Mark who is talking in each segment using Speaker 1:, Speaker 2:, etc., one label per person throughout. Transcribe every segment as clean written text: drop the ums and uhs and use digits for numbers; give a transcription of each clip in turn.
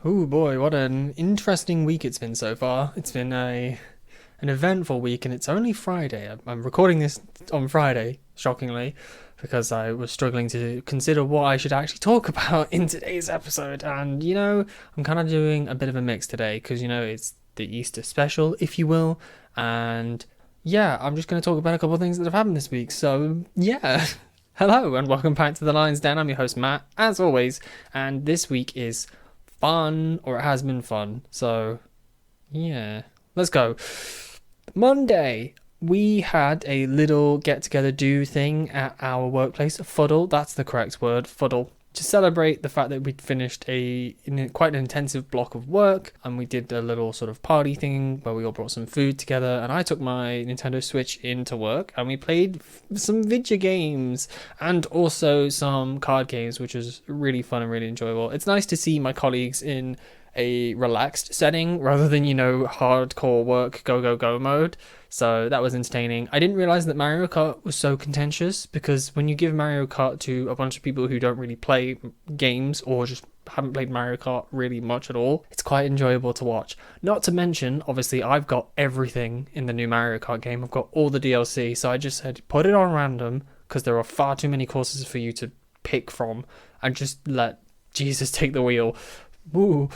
Speaker 1: Oh boy, what an interesting week it's been so far. It's been an eventful week, and it's only Friday. I'm recording this on Friday, shockingly, because I was struggling to consider what I should actually talk about in today's episode. And I'm kind of doing a bit of a mix today because it's the Easter special, if you will, and yeah, I'm just going to talk about a couple of things that have happened this week. So yeah. Hello and welcome back to the Lion's Den. I'm your host Matt, as always, and this week is fun, or it has been fun. So yeah, let's go. Monday, we had a little get together do thing at our workplace. Fuddle, that's the correct word, fuddle, to celebrate the fact that we'd finished quite an intensive block of work, and we did a little sort of party thing where we all brought some food together, and I took my Nintendo Switch into work and we played some video games and also some card games, which was really fun and really enjoyable. It's nice to see my colleagues in a relaxed setting rather than hardcore work go mode. So that was entertaining. I didn't realize that Mario Kart was so contentious, because when you give Mario Kart to a bunch of people who don't really play games or just haven't played Mario Kart really much at all, it's quite enjoyable to watch. Not to mention, obviously, I've got everything in the new Mario Kart game. I've got all the DLC, so I just said put it on random, because there are far too many courses for you to pick from, and just let Jesus take the wheel. Woo.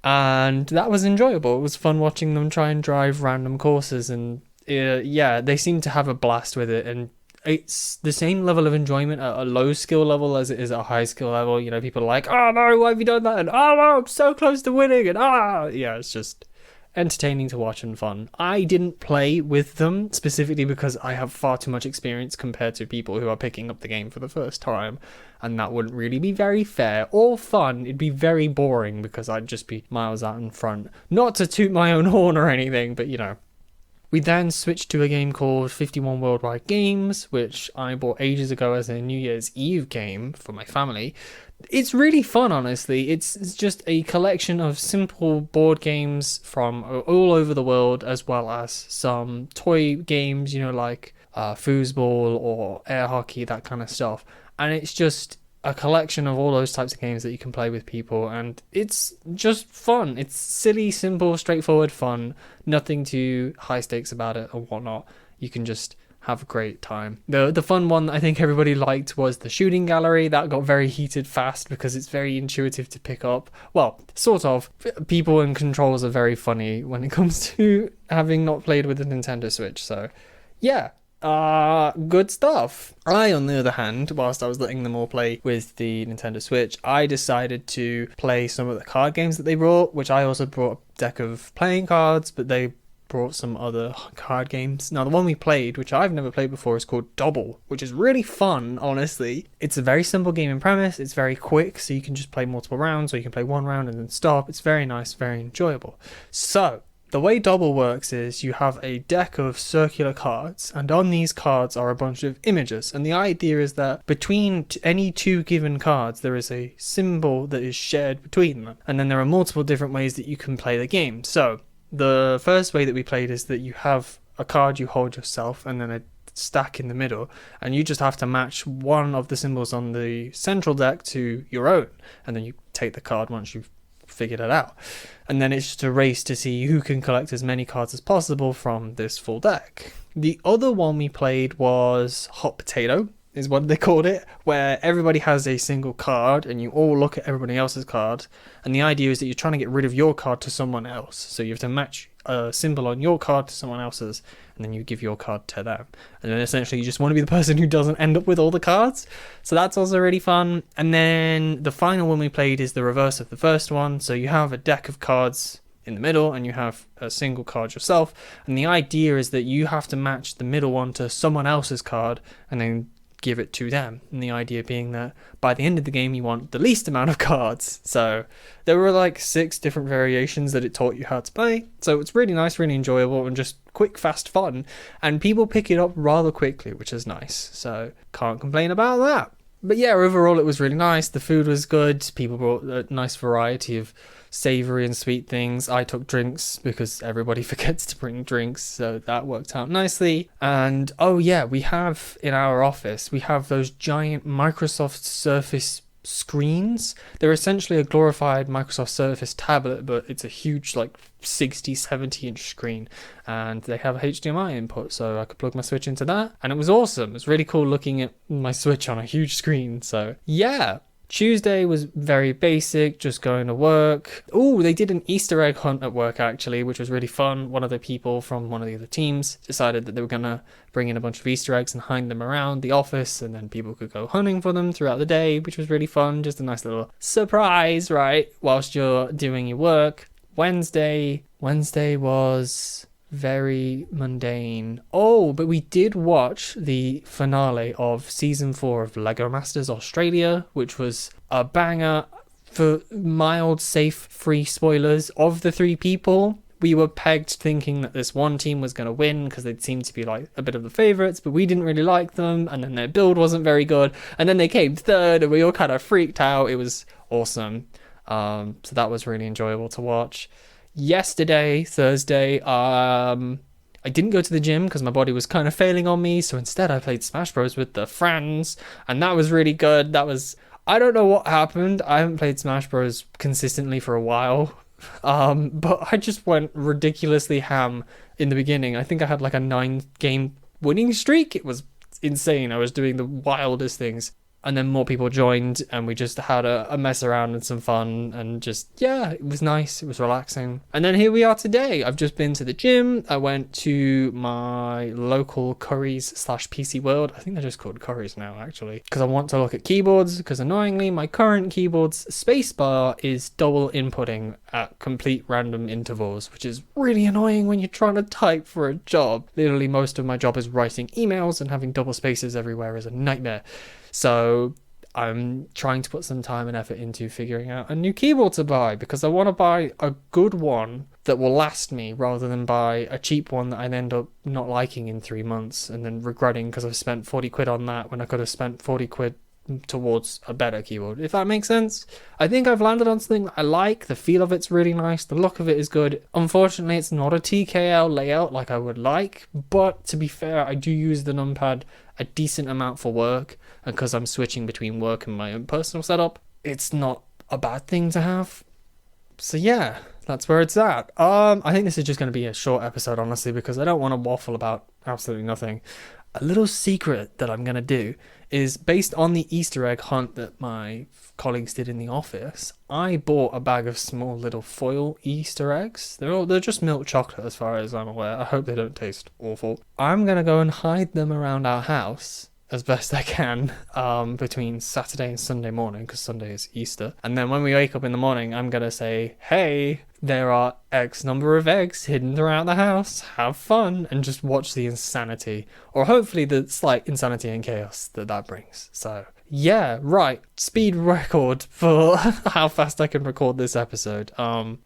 Speaker 1: And that was enjoyable. It was fun watching them try and drive random courses, and yeah, they seem to have a blast with it, and it's the same level of enjoyment at a low skill level as it is at a high skill level. People are like, oh no, why have you done that? And oh no, I'm so close to winning. And yeah, it's just entertaining to watch and fun. I didn't play with them specifically because I have far too much experience compared to people who are picking up the game for the first time, and that wouldn't really be very fair or fun. It'd be very boring because I'd just be miles out in front. Not to toot my own horn or anything, but We then switched to a game called 51 Worldwide Games, which I bought ages ago as a New Year's Eve game for my family. It's really fun, honestly. It's just a collection of simple board games from all over the world, as well as some toy games, like foosball or air hockey, that kind of stuff. And it's just a collection of all those types of games that you can play with people, and it's just fun. It's silly, simple, straightforward fun. Nothing too high stakes about it or whatnot. You can just have a great time. The fun one that I think everybody liked was the shooting gallery. That got very heated fast because it's very intuitive to pick up. Well, sort of. People and controls are very funny when it comes to having not played with the Nintendo Switch. So, yeah. Good stuff. I, on the other hand, whilst I was letting them all play with the Nintendo Switch, I decided to play some of the card games that they brought, which I also brought a deck of playing cards, but they brought some other card games. Now, the one we played, which I've never played before, is called Double, which is really fun, honestly. It's a very simple game in premise. It's very quick, so you can just play multiple rounds, or you can play one round and then stop. It's very nice, very enjoyable. So, the way Double works is you have a deck of circular cards, and on these cards are a bunch of images. And the idea is that between any two given cards, there is a symbol that is shared between them. And then there are multiple different ways that you can play the game. So the first way that we played is that you have a card you hold yourself, and then a stack in the middle, and you just have to match one of the symbols on the central deck to your own. And then you take the card once you've figured it out, and then it's just a race to see who can collect as many cards as possible from this full deck. The other one we played was Hot Potato, is what they called it, where everybody has a single card and you all look at everybody else's card, and the idea is that you're trying to get rid of your card to someone else, so you have to match a symbol on your card to someone else's, and then you give your card to them, and then essentially you just want to be the person who doesn't end up with all the cards. So that's also really fun. And then the final one we played is the reverse of the first one, so you have a deck of cards in the middle and you have a single card yourself, and the idea is that you have to match the middle one to someone else's card and then give it to them, and the idea being that by the end of the game you want the least amount of cards. So there were like 6 different variations that it taught you how to play, so it's really nice, really enjoyable, and just quick, fast fun, and people pick it up rather quickly, which is nice, so can't complain about that. But yeah, overall it was really nice. The food was good. People brought a nice variety of savoury and sweet things. I took drinks because everybody forgets to bring drinks, so that worked out nicely. And oh yeah, we have in our office, we have those giant Microsoft Surface screens. They're essentially a glorified Microsoft Surface tablet, but it's a huge, like 60, 70-inch screen, and they have a HDMI input, so I could plug my Switch into that, and it was awesome. It was really cool looking at my Switch on a huge screen. So yeah, Tuesday was very basic, just going to work. Oh, they did an Easter egg hunt at work actually, which was really fun. One of the people from one of the other teams decided that they were gonna bring in a bunch of Easter eggs and hide them around the office, and then people could go hunting for them throughout the day, which was really fun. Just a nice little surprise, right, whilst you're doing your work. Wednesday was very mundane. Oh, but we did watch the finale of season 4 of Lego Masters Australia, which was a banger. For mild, safe, free spoilers, of the 3 people, we were pegged thinking that this one team was going to win because they seemed to be like a bit of the favourites, but we didn't really like them, and then their build wasn't very good, and then they came third, and we all kind of freaked out. It was awesome. So that was really enjoyable to watch. Yesterday, Thursday, I didn't go to the gym because my body was kind of failing on me, so instead I played Smash Bros with the friends, and that was really good. I don't know what happened. I haven't played Smash Bros consistently for a while, but I just went ridiculously ham in the beginning. I think I had like a 9-game winning streak. It was insane. I was doing the wildest things. And then more people joined, and we just had a mess around and some fun, and just, yeah, it was nice. It was relaxing. And then here we are today. I've just been to the gym. I went to my local Curry's / PC World. I think they're just called Curry's now, actually, because I want to look at keyboards, because annoyingly, my current keyboard's spacebar is double inputting at complete random intervals, which is really annoying when you're trying to type for a job. Literally, most of my job is writing emails, and having double spaces everywhere is a nightmare. So I'm trying to put some time and effort into figuring out a new keyboard to buy, because I want to buy a good one that will last me rather than buy a cheap one that I end up not liking in 3 months and then regretting because I've spent 40 quid on that when I could have spent 40 quid towards a better keyboard, if that makes sense. I think I've landed on something that I like. The feel of it's really nice. The look of it is good. Unfortunately, it's not a TKL layout like I would like, but to be fair, I do use the numpad a decent amount for work, and because I'm switching between work and my own personal setup, it's not a bad thing to have. So yeah, that's where it's at. I think this is just going to be a short episode, honestly, because I don't want to waffle about absolutely nothing. A little secret that I'm going to do is, based on the Easter egg hunt that my colleagues did in the office, I bought a bag of small little foil Easter eggs. They're just milk chocolate as far as I'm aware. I hope they don't taste awful. I'm going to go and hide them around our house as best I can between Saturday and Sunday morning, because Sunday is Easter. And then when we wake up in the morning, I'm going to say, hey, there are X number of eggs hidden throughout the house. Have fun. And just watch the insanity, or hopefully the slight insanity and chaos that brings. So yeah, right. Speed record for how fast I can record this episode.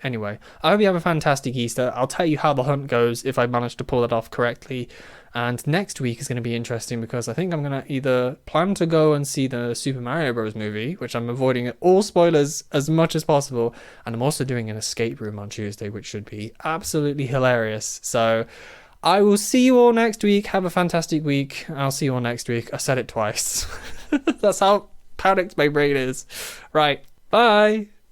Speaker 1: Anyway, I hope you have a fantastic Easter. I'll tell you how the hunt goes if I manage to pull it off correctly. And next week is going to be interesting, because I think I'm going to either plan to go and see the Super Mario Bros. Movie, which I'm avoiding all spoilers as much as possible. And I'm also doing an escape room on Tuesday, which should be absolutely hilarious. So I will see you all next week. Have a fantastic week. I'll see you all next week. I said it twice. That's how panicked my brain is. Right. Bye.